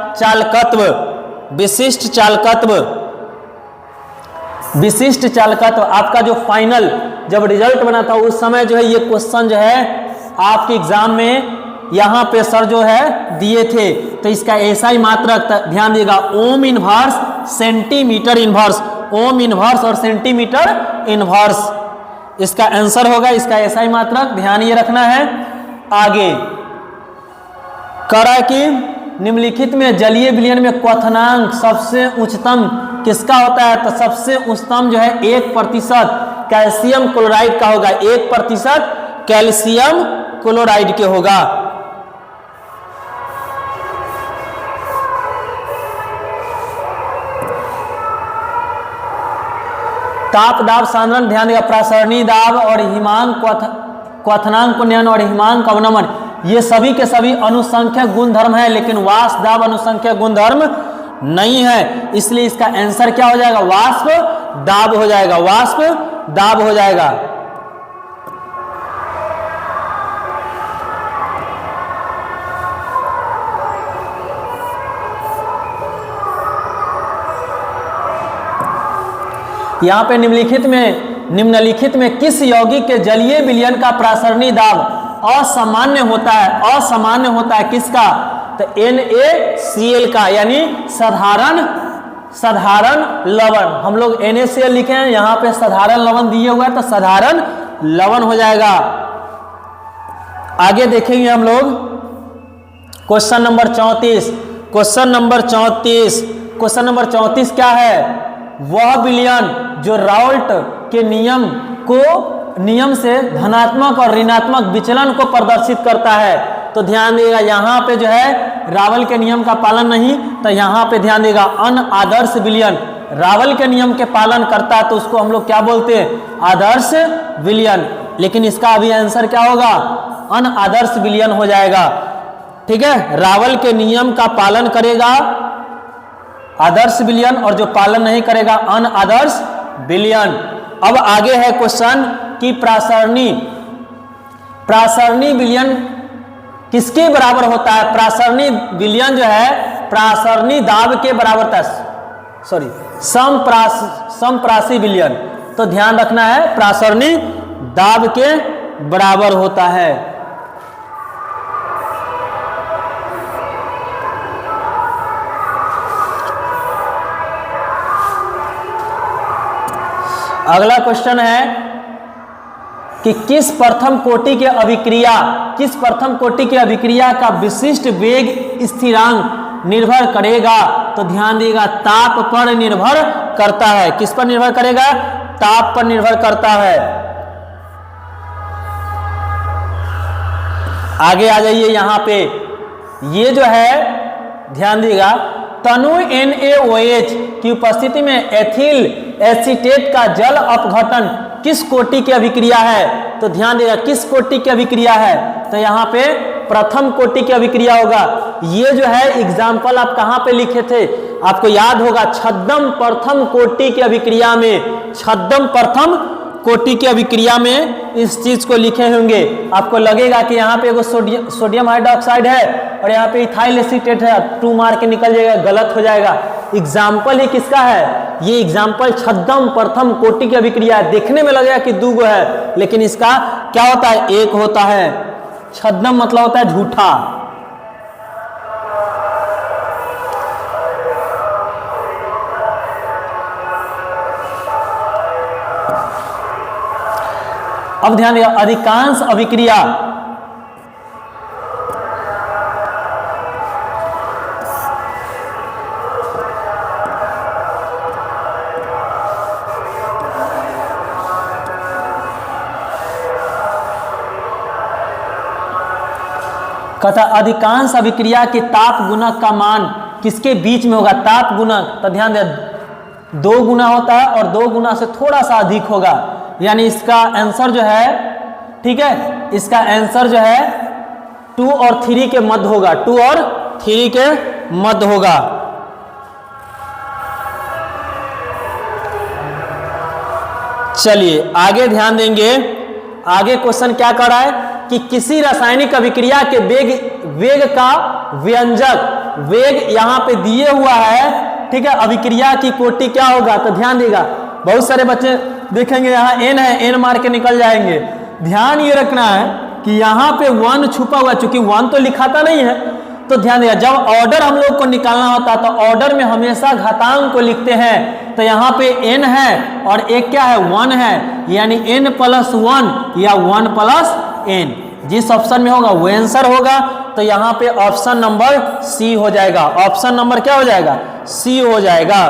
चालकत्व आपका जो फाइनल जब रिजल्ट बना था उस समय जो है ये क्वेश्चन जो है आपके एग्जाम में यहां पे सर जो है दिए थे। तो इसका SI मात्रक ध्यान दिएगा, ohm inverse, centimetre inverse, ohm inverse और सेंटीमीटर इनवर्स इसका आंसर होगा। इसका SI मात्रक ध्यान ये रखना है। आगे करा कि निम्नलिखित में जलीय विलयन में क्वथनांक सबसे उच्चतम किसका होता है, तो सबसे उच्चतम जो है 1% कैल्शियम क्लोराइड का होगा, 1% कैल्शियम क्लोराइड के होगा। ताप दाब सांद्रण, ध्यान देगा प्रासरणी दाब और हिमांक क्वथनांक उन्नयन और हिमांक अवनमन, ये सभी के सभी अनुसंख्यक गुणधर्म है, लेकिन वाष्प दाब अनुसंख्यक गुणधर्म नहीं है, इसलिए इसका आंसर क्या हो जाएगा, वाष्प दाब हो जाएगा, वाष्प दाब हो जाएगा। यहां पे निम्नलिखित में किस यौगिक के जलीय विलयन का प्रासरणी दाब असामान्य होता है, असामान्य होता है किसका, तो NaCl का, यानी साधारण लवण, हम लोग NaCl लिखे हैं, यहां पे साधारण लवण दिए हुआ है तो साधारण लवण हो जाएगा। आगे देखेंगे हम लोग क्वेश्चन नंबर 34। क्वेश्चन नंबर 34 क्या है, वह विलयन जो राउल्ट के नियम से धनात्मक और ऋणात्मक विचलन को प्रदर्शित करता है। तो ध्यान देगा यहाँ पे जो है रावल के नियम का पालन नहीं, तो यहाँ पे ध्यान देगा अनआदर्श विलयन, रावल के नियम के पालन करता है तो उसको हम लोग क्या बोलते हैं, आदर्श विलयन, लेकिन इसका अभी आंसर क्या होगा, अनआदर्श विलयन हो जाएगा। ठीक है, रावल के नियम का पालन करेगा आदर्श विलयन और जो पालन नहीं करेगा अनआदर्श विलयन। अब आगे है क्वेश्चन कि प्रासरणी विलयन किसके बराबर होता है, प्रासरणी विलयन जो है प्रासरणी दाब के बराबर होता है, सॉरी समप्रासी विलयन, तो ध्यान रखना है प्रासरणी दाब के बराबर होता है। अगला क्वेश्चन है कि किस प्रथम कोटि के अभिक्रिया का विशिष्ट वेग स्थिरांक निर्भर करेगा, तो ध्यान देगा ताप पर निर्भर करता है। किस पर निर्भर करेगा, ताप पर निर्भर करता है। आगे आ जाइए, यहां पे ये जो है ध्यान देगा तनु NaOH की उपस्थिति में एथिल एसीटेट का जल अपघटन किस कोटि की अभिक्रिया है, तो ध्यान देगा किस कोटि की अभिक्रिया है, तो यहाँ पे प्रथम कोटि की अभिक्रिया होगा। ये जो है एग्जाम्पल आप कहाँ पे लिखे थे, आपको याद होगा छद्म प्रथम कोटि की अभिक्रिया में, छद्म प्रथम कोटि की अभिक्रिया में इस चीज को लिखे होंगे। आपको लगेगा कि यहाँ पे एगो सोडियम हाइड्रोक्साइड है और यहाँ पे इथाइल एसीटेट है, 2 मार्क के निकल जाएगा, गलत हो जाएगा। एग्जाम्पल ही किसका है, ये एग्जाम्पल छद्म प्रथम कोटि की अभिक्रिया है। देखने में लगेगा कि 2 गो है, लेकिन इसका क्या होता है, 1 होता है। छद्म मतलब होता है झूठा। अब ध्यान दिया, अधिकांश अभिक्रिया कहता अधिकांश अभिक्रिया के ताप गुणक का मान किसके बीच में होगा, ताप गुणक, तो ध्यान दे 2 गुना होता है और 2 गुना से थोड़ा सा अधिक होगा, यानी इसका आंसर जो है, ठीक है, इसका आंसर जो है 2 और 3 के मध्य होगा, 2 और 3 के मध्य होगा। चलिए आगे ध्यान देंगे। आगे क्वेश्चन क्या कर रहा है कि किसी रासायनिक अभिक्रिया के वेग का व्यंजक वेग यहां पे दिए हुआ है, ठीक है, अभिक्रिया की कोटि क्या होगा, तो ध्यान देगा बहुत सारे बच्चे देखेंगे यहाँ n है, n मार के निकल जाएंगे। ध्यान ये रखना है कि यहाँ पे 1 छुपा हुआ, चूंकि 1 तो लिखाता नहीं है, तो ध्यान देगा जब ऑर्डर हम लोग को निकालना होता तो ऑर्डर में हमेशा घातांक को लिखते हैं। तो यहाँ पे n है और एक क्या है, 1 है, यानी n+1 या 1+n, जिस ऑप्शन में होगा वो आंसर होगा। तो यहाँ पे ऑप्शन नंबर सी हो जाएगा। ऑप्शन नंबर क्या हो जाएगा, सी हो जाएगा।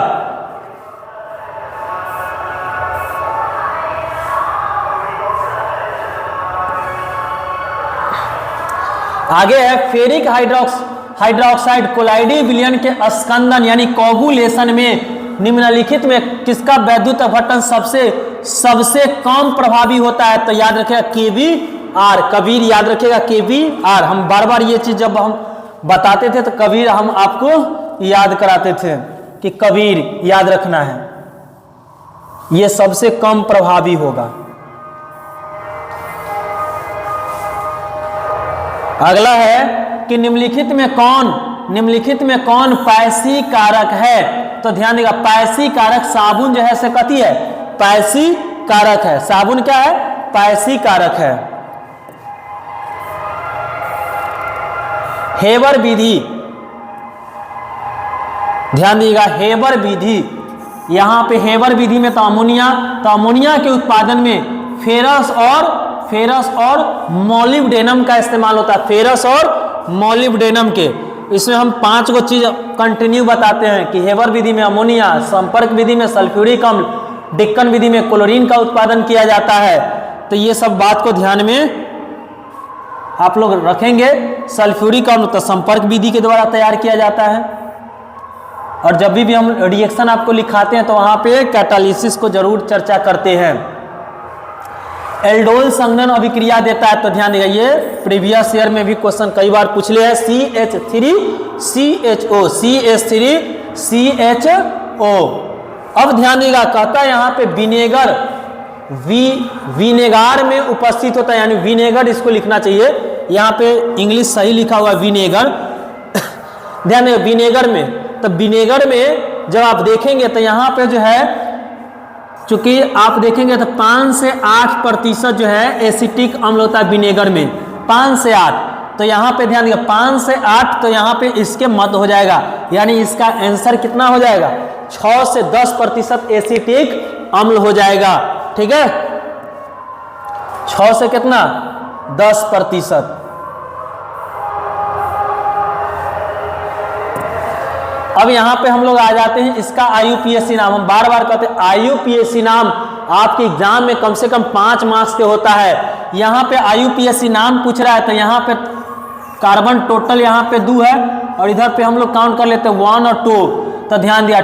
आगे है फेरिक हाइड्रोक्साइड कोलाइडी विलयन के स्कंदन यानी कोगुलेशन में निम्नलिखित में किसका वैद्युत अपघटन सबसे कम प्रभावी होता है? तो याद रखिएगा KVR, कबीर याद रखिएगा KVR। हम बार बार ये चीज जब हम बताते थे तो कबीर हम आपको याद कराते थे कि कबीर याद रखना है, ये सबसे कम प्रभावी होगा। अगला है कि निम्नलिखित में कौन पैसी कारक है? तो ध्यान देगा, पैसी कारक साबुन जो है से कथी है? पैसी कारक है। साबुन क्या है? पैसी कारक है। हेबर विधि, ध्यान दीजिएगा, हेबर विधि, यहां पे हेबर विधि में तो अमोनिया के उत्पादन में फेरस और मोलिब्डेनम का इस्तेमाल होता है। फेरस और मोलिब्डेनम के, इसमें हम 5 गो चीज कंटिन्यू बताते हैं कि हेबर विधि में अमोनिया, संपर्क विधि में सल्फ्यूरिक अम्ल, डिक्कन विधि में क्लोरीन का उत्पादन किया जाता है। तो ये सब बात को ध्यान में आप लोग रखेंगे। सल्फ्यूरिक अम्ल तो संपर्क विधि के द्वारा तैयार किया जाता है। और जब भी हम रिएक्शन आपको लिखाते हैं तो वहां पे कैटालिसिस को जरूर चर्चा करते हैं। एल्डोल संघनन अभिक्रिया देता है, तो ध्यान देगा, ये प्रीवियस ईयर में भी क्वेश्चन कई बार पूछ लिया है। CH3CHO, CH3CHO। अब ध्यान देगा, कहता है यहाँ पे विनेगार में उपस्थित होता है, यानी विनेगर इसको लिखना चाहिए। यहाँ पे इंग्लिश सही लिखा हुआ विनेगर। ध्यान देगा, विनेगर में, तो विनेगर में जब आप देखेंगे तो यहाँ पे जो है, चूंकि आप देखेंगे तो 5 से 8% जो है एसिटिक अम्ल होता है विनेगर में, 5 से 8। तो यहाँ पे ध्यान दिया 5 से 8, तो यहाँ पे इसके मत हो जाएगा, यानी इसका आंसर कितना हो जाएगा? 6 से 10% एसिटिक अम्ल हो जाएगा। ठीक है, 6 से कितना? 10%। अब यहां पे हम लोग आ जाते हैं इसका IUPAC नाम। हम बार बार कहते हैं IUPAC नाम आपके एग्जाम में कम से कम 5 मार्क्स के होता है। यहां पे IUPAC नाम पूछ रहा है, तो यहां पे कार्बन टोटल यहां पे 2 है और इधर पे हम लोग काउंट कर लेते हैं 1 और 2। तो ध्यान दिया,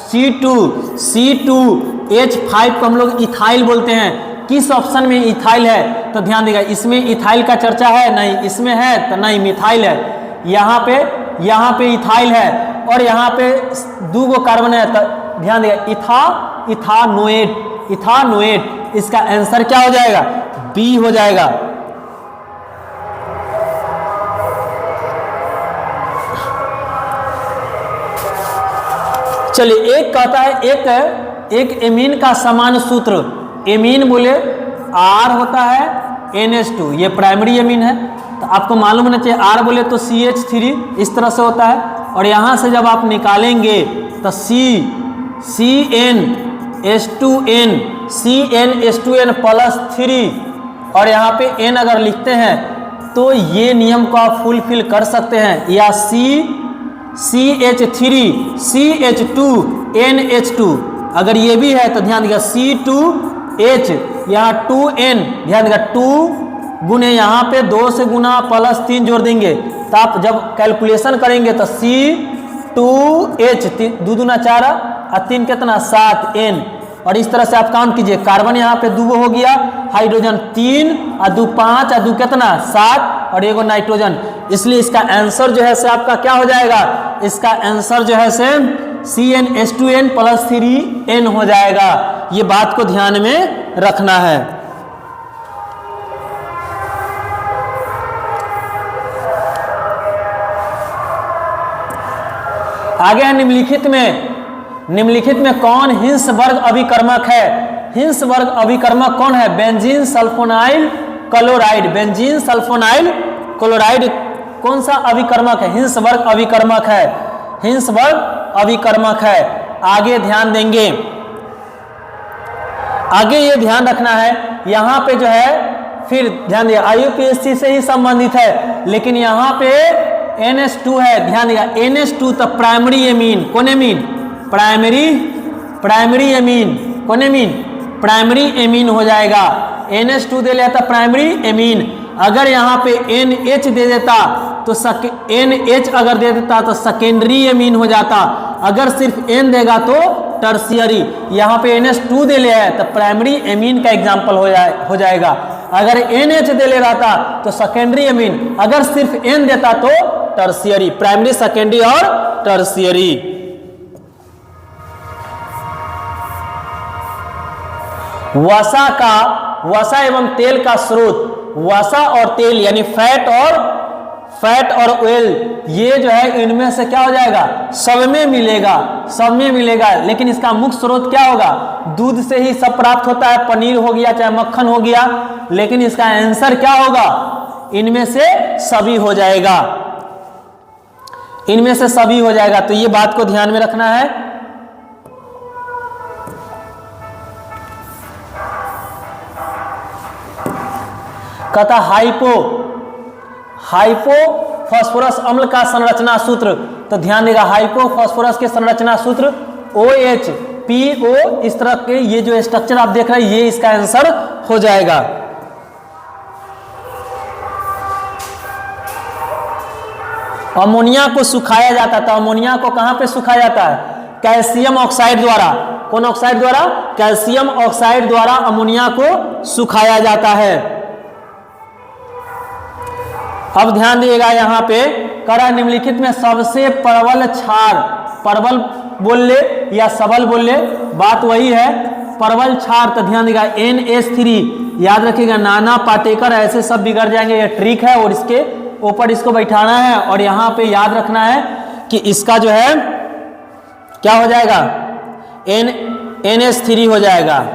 C2H5 को हम लोग इथाइल बोलते हैं। किस ऑप्शन में इथाइल है? तो ध्यान देगा, इसमें इथाइल का चर्चा है नहीं, इसमें है तो नहीं, मिथाइल है। यहाँ पे इथाइल है और यहाँ पे 2 गो कार्बन है, तो ध्यान देगा इथानोएट। इसका आंसर क्या हो जाएगा? बी हो जाएगा। चलिए, एक कहता है एक एमीन का सामान्य सूत्र, एमीन बोले R होता है NH2, ये प्राइमरी एमीन है, तो आपको मालूम होना चाहिए। R बोले तो CH3 इस तरह से होता है, और यहाँ से जब आप निकालेंगे तो CnH2n+3, और यहाँ पे n अगर लिखते हैं तो ये नियम को आप फुलफिल कर सकते हैं, या CH2NH2 अगर ये भी है तो ध्यान दिया C2H, यहाँ 2n, ध्यान दिया 2 गुने यहाँ पे 2 से गुना +3 जोड़ देंगे, तो आप जब कैलकुलेशन करेंगे तो C2H 2 दूना 4 और 3 कितना 7n, और इस तरह से आप काउंट कीजिए। कार्बन यहाँ पे 2 हो गया, हाइड्रोजन 3 और 2 5 और 2 कितना 7 और 1 नाइट्रोजन। इसलिए इसका आंसर जो है से आपका क्या हो जाएगा? इसका आंसर जो है से CnH2n+3n हो जाएगा। ये बात को ध्यान में रखना है। आगे है निम्नलिखित में कौन हिंसबर्ग अभिकर्मक है? हिंसबर्ग अभिकर्मक कौन है? Benzene sulfonyl chloride. Benzene sulfonyl chloride कौन सा अभिकर्मक है? हिंसबर्ग अभिकर्मक है। हिंसबर्ग अभिकर्मक है। आगे ध्यान देंगे, आगे ये ध्यान रखना है, यहां पे जो है फिर ध्यान दिया IUPAC से ही संबंधित है, लेकिन यहां पे NH2 है। ध्यान दिया NH2 तो प्राइमरी एमीन, कौन एमीन? प्राइमरी एमीन, कौन एमीन? प्राइमरी एमीन हो जाएगा। NH2 दे लेता प्राइमरी एमीन। अगर यहाँ पे NH दे देता तो NH अगर दे देता तो सेकेंडरी एमीन हो जाता। अगर सिर्फ N देगा तो टर्शियरी। यहाँ पे NH2 दे लिया है तो प्राइमरी एमीन का एग्जाम्पल हो जाएगा। अगर NH दे ले रहा था तो सेकेंडरी एमीन, अगर सिर्फ N देता तो टर्शियरी। प्राइमरी, सेकेंडरी और टर्शियरी। वसा एवं तेल का स्रोत, वसा और तेल यानी फैट और ऑयल, ये जो है इनमें से क्या हो जाएगा, सब में मिलेगा। लेकिन इसका मुख्य स्रोत क्या होगा, दूध से ही सब प्राप्त होता है, पनीर हो गया चाहे मक्खन हो गया, लेकिन इसका आंसर क्या होगा, इनमें से सभी हो जाएगा, इनमें से सभी हो जाएगा। तो ये बात को ध्यान में रखना है। कहता हाइपोफॉस्फोरस अम्ल का संरचना सूत्र, तो ध्यान देगा हाइपोफॉस्फोरस के संरचना सूत्र OH PO, इस तरह के ये जो स्ट्रक्चर आप देख रहे हैं ये इसका आंसर हो जाएगा। अमोनिया को सुखाया जाता है, तो अमोनिया को कहां पे सुखाया जाता है, कैल्शियम ऑक्साइड द्वारा। कौन ऑक्साइड द्वारा, कैल्शियम ऑक्साइड द्वारा अमोनिया को सुखाया जाता है। अब ध्यान दिएगा यहाँ पे, करा निम्नलिखित में सबसे प्रबल क्षार, प्रबल बोल ले या सबल बोल ले, बात वही है, प्रबल क्षार। तो ध्यान देगा NH3, याद रखिएगा, नाना पाटेकर ऐसे सब बिगड़ जाएंगे, ये ट्रिक है और इसके ऊपर इसको बैठाना है और यहाँ पे याद रखना है कि इसका जो है क्या हो जाएगा, NH3 हो जाएगा।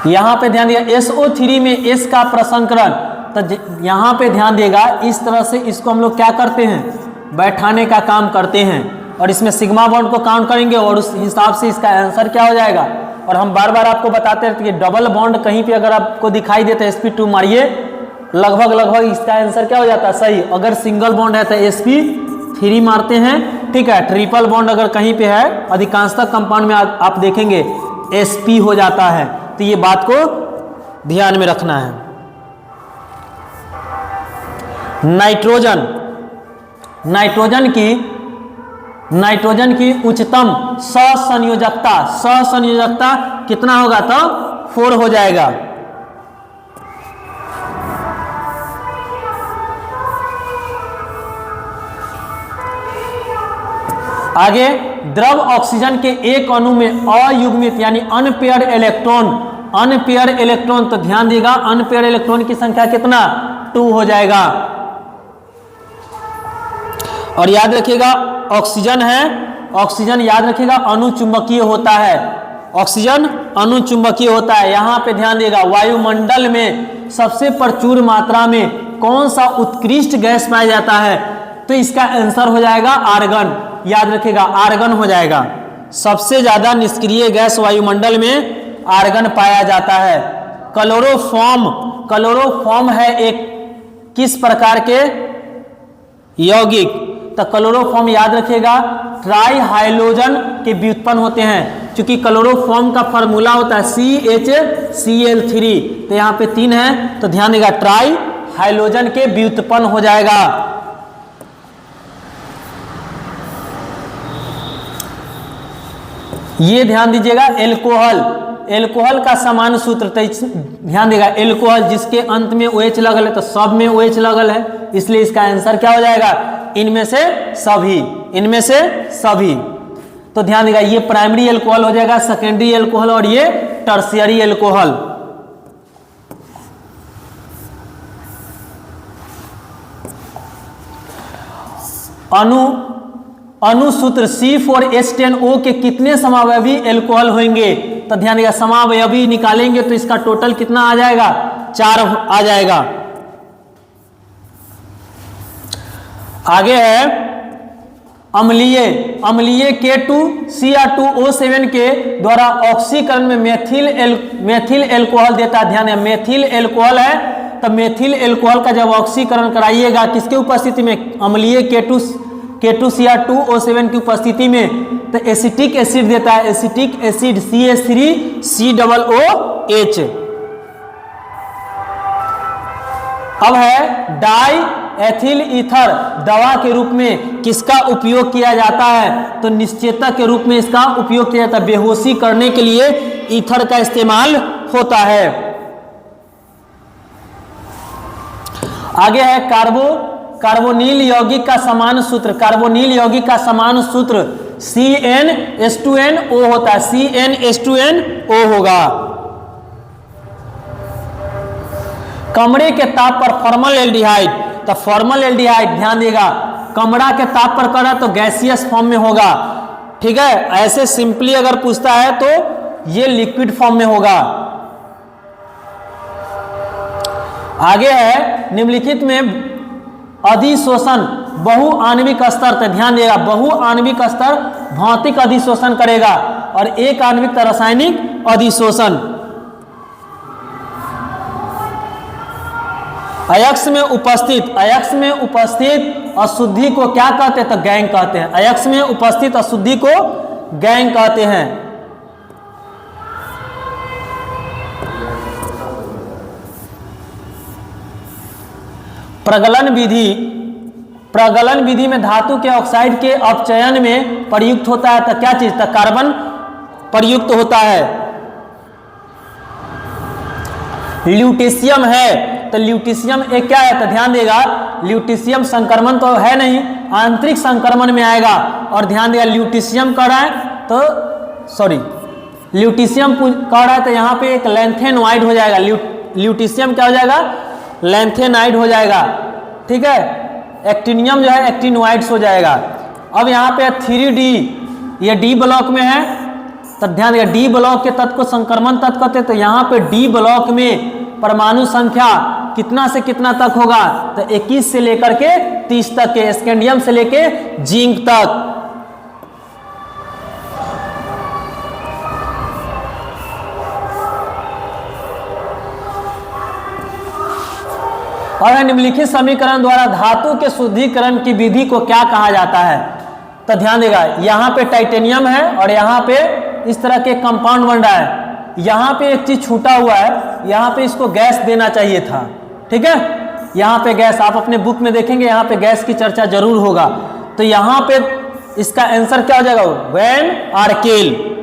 यहां पे ध्यान दिया SO3 में S का प्रसंकरण, तो यहां पे ध्यान देगा, इस तरह से इसको हम लोग क्या करते हैं, बैठाने का काम करते हैं और इसमें सिग्मा बॉन्ड को काउंट करेंगे और उस हिसाब से इसका आंसर क्या हो जाएगा। और हम बार बार आपको बताते रहते हैं कि डबल बॉन्ड कहीं पे अगर आपको दिखाई देता है sp2 मारिए, लगभग इसका आंसर क्या हो जाता है, सही। अगर सिंगल बॉन्ड है तो sp3 मारते हैं, ठीक है। ट्रिपल बॉन्ड अगर कहीं पे है, अधिकांशतः कंपाउंड में आप देखेंगे sp हो जाता है। तो ये बात को ध्यान में रखना है। नाइट्रोजन की उच्चतम सहसंयोजकता कितना होगा, तो 4 हो जाएगा। आगे, द्रव ऑक्सीजन के एक अणु में अयुग्मित यानी अनपेयर्ड इलेक्ट्रॉन, तो ध्यान देगा अनपेयर्ड इलेक्ट्रॉन की संख्या कितना, 2 हो जाएगा। और याद रखिएगा ऑक्सीजन है, ऑक्सीजन याद रखिएगा अणुचुंबकीय होता है, ऑक्सीजन अणुचुंबकीय होता है। यहां पे ध्यान देगा वायुमंडल में सबसे प्रचुर मात्रा में कौन सा उत्कृष्ट गैस पाया जाता है, तो इसका आंसर हो जाएगा आर्गन। याद रखिएगा आर्गन हो जाएगा। सबसे ज्यादा निष्क्रिय गैस वायुमंडल में आर्गन पाया जाता है। क्लोरोफॉर्म है एक किस प्रकार के यौगिक, तो क्लोरोफॉर्म याद रखिएगा ट्राई हाइलोजन के व्युत्पन्न होते हैं, क्योंकि क्लोरोफॉर्म का फॉर्मूला होता है CHCl3, तो यहाँ पे 3 है, तो ध्यान देगा ट्राई हाइलोजन के व्युत्पन्न हो जाएगा। ये ध्यान दीजिएगा एल्कोहल का समान सूत्र, तो ध्यान देगा एल्कोहल जिसके अंत में OH लगल है, तो सब में OH लगल है, इसलिए इसका आंसर क्या हो जाएगा, इनमें से सभी। तो ध्यान देगा ये प्राइमरी एल्कोहल हो जाएगा, सेकेंडरी एल्कोहल और ये टर्शियरी एल्कोहल। अणुसूत्र C4H10O के कितने समावयवी एल्कोहल होंगे, तो ध्यान देगा समावयवी निकालेंगे तो इसका टोटल कितना आ जाएगा, 4 आ जाएगा। आगे है अम्लीय K2Cr2O7 के द्वारा ऑक्सीकरण में मेथिल एल्कोहल देता है। ध्यान है मेथिल एल्कोहल है, तो मेथिल एल्कोहल का जब ऑक्सीकरण कराइएगा किसके उपस्थिति में, अम्लीय K2Cr2O7 की उपस्थिति में, तो एसिटिक एसिड देता है, एसिटिक एसिड CH3COOH। अब है डाई एथिल ईथर दवा के रूप में किसका उपयोग किया जाता है? तो निश्चेतक के रूप में इसका उपयोग किया जाता है। बेहोशी करने के लिए ईथर का इस्तेमाल होता है। आगे है कार्बोनिल यौगिक का समान सूत्र। कार्बोनिल यौगिक का समान सूत्र CnH2nO होता है। CnH2nO होगा। कमरे के ताप पर फॉर्मलडेहाइड, तो फॉर्मलडेहाइड ध्यान देगा कमरा के ताप पर करा तो गैसियस फॉर्म में होगा। ठीक है, ऐसे सिंपली अगर पूछता है तो ये लिक्विड फॉर्म में होगा। आगे है निम्नलिखित में अधिशोषण बहुआण्विक स्तर, तो ध्यान देगा बहुआण्विक स्तर भौतिक अधिशोषण करेगा और एक आणविक रासायनिक अधिशोषण। अयस्क में उपस्थित अशुद्धि को क्या कहते हैं? तो गैंग कहते हैं। अयस्क में उपस्थित अशुद्धि को गैंग कहते हैं। प्रगलन विधि में धातु के ऑक्साइड के अपचयन में प्रयुक्त होता है, तो क्या चीज? तो कार्बन प्रयुक्त होता है। ल्यूटेशियम है, तो ल्यूटेशियम एक क्या है? तो ध्यान देगा ल्यूटेशियम संक्रमण तो है नहीं, आंतरिक संक्रमण में आएगा। और ध्यान देगा ल्यूटेशियम कह रहा है तो ल्यूटेशियम कह रहा है तो यहाँ पे एक लैंथेनोइड हो जाएगा। ल्यूटेशियम क्या हो जाएगा? लैंथेनाइड हो जाएगा। ठीक है, एक्टिनियम जो है एक्टिनोइड्स हो जाएगा। अब यहाँ पे 3D, ये डी ब्लॉक में है, तो ध्यान देगा डी ब्लॉक के तत्व को संक्रमण तत्व कहते हैं। तो यहाँ पे डी ब्लॉक में परमाणु संख्या कितना से कितना तक होगा? तो 21 से लेकर के 30 तक के, स्कैंडियम से लेके जिंक तक। और निम्नलिखित समीकरण द्वारा धातु के शुद्धिकरण की विधि को क्या कहा जाता है? तो ध्यान देगा यहाँ पे टाइटेनियम है और यहाँ पे इस तरह के कंपाउंड बन रहा है। यहाँ पे एक चीज छूटा हुआ है, यहाँ पे इसको गैस देना चाहिए था। ठीक है, यहाँ पे गैस, आप अपने बुक में देखेंगे यहाँ पे गैस की चर्चा जरूर होगा। तो यहाँ पे इसका आंसर क्या हो जाएगा? वैन आर्केल।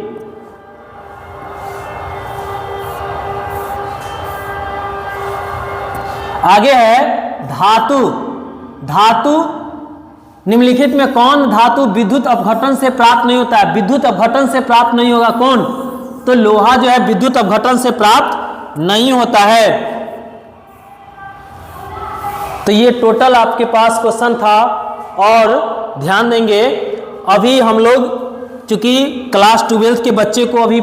आगे है धातु निम्नलिखित में कौन धातु विद्युत अपघटन से प्राप्त नहीं होता है? विद्युत अपघटन से प्राप्त नहीं होगा कौन? तो लोहा जो है विद्युत अपघटन से प्राप्त नहीं होता है। तो ये टोटल आपके पास क्वेश्चन था। और ध्यान देंगे अभी हम लोग चूंकि क्लास 12 के बच्चे को अभी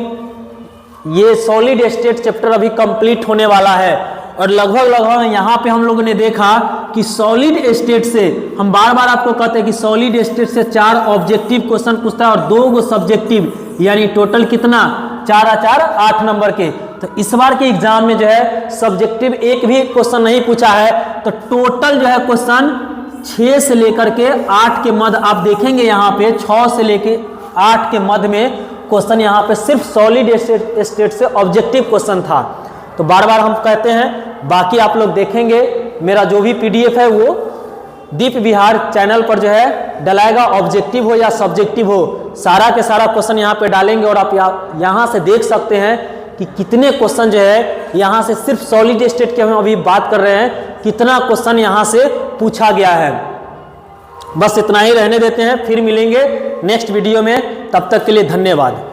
ये सॉलिड स्टेट चैप्टर अभी कंप्लीट होने वाला है और लगभग यहाँ पे हम लोगों ने देखा कि सॉलिड स्टेट से, हम बार बार आपको कहते हैं कि सॉलिड स्टेट से 4 ऑब्जेक्टिव क्वेश्चन पूछता है और 2 सब्जेक्टिव, यानी टोटल कितना 4 और 4 8 नंबर के। तो इस बार के एग्जाम में जो है सब्जेक्टिव एक भी क्वेश्चन नहीं पूछा है। तो टोटल जो है क्वेश्चन 6 से लेकर के 8 के मध्य आप देखेंगे, यहाँ पे 6 से लेकर 8 के मध्य में क्वेश्चन यहाँ पे सिर्फ सॉलिड स्टेट से ऑब्जेक्टिव क्वेश्चन था। तो बार बार हम कहते हैं, बाकी आप लोग देखेंगे मेरा जो भी PDF है वो दीप विहार चैनल पर जो है डलाएगा, ऑब्जेक्टिव हो या सब्जेक्टिव हो, सारा के सारा क्वेश्चन यहाँ पे डालेंगे। और आप यहाँ से देख सकते हैं कि कितने क्वेश्चन जो है यहाँ से सिर्फ सॉलिड स्टेट के हम अभी बात कर रहे हैं, कितना क्वेश्चन यहाँ से पूछा गया है। बस इतना ही रहने देते हैं, फिर मिलेंगे नेक्स्ट वीडियो में। तब तक के लिए धन्यवाद।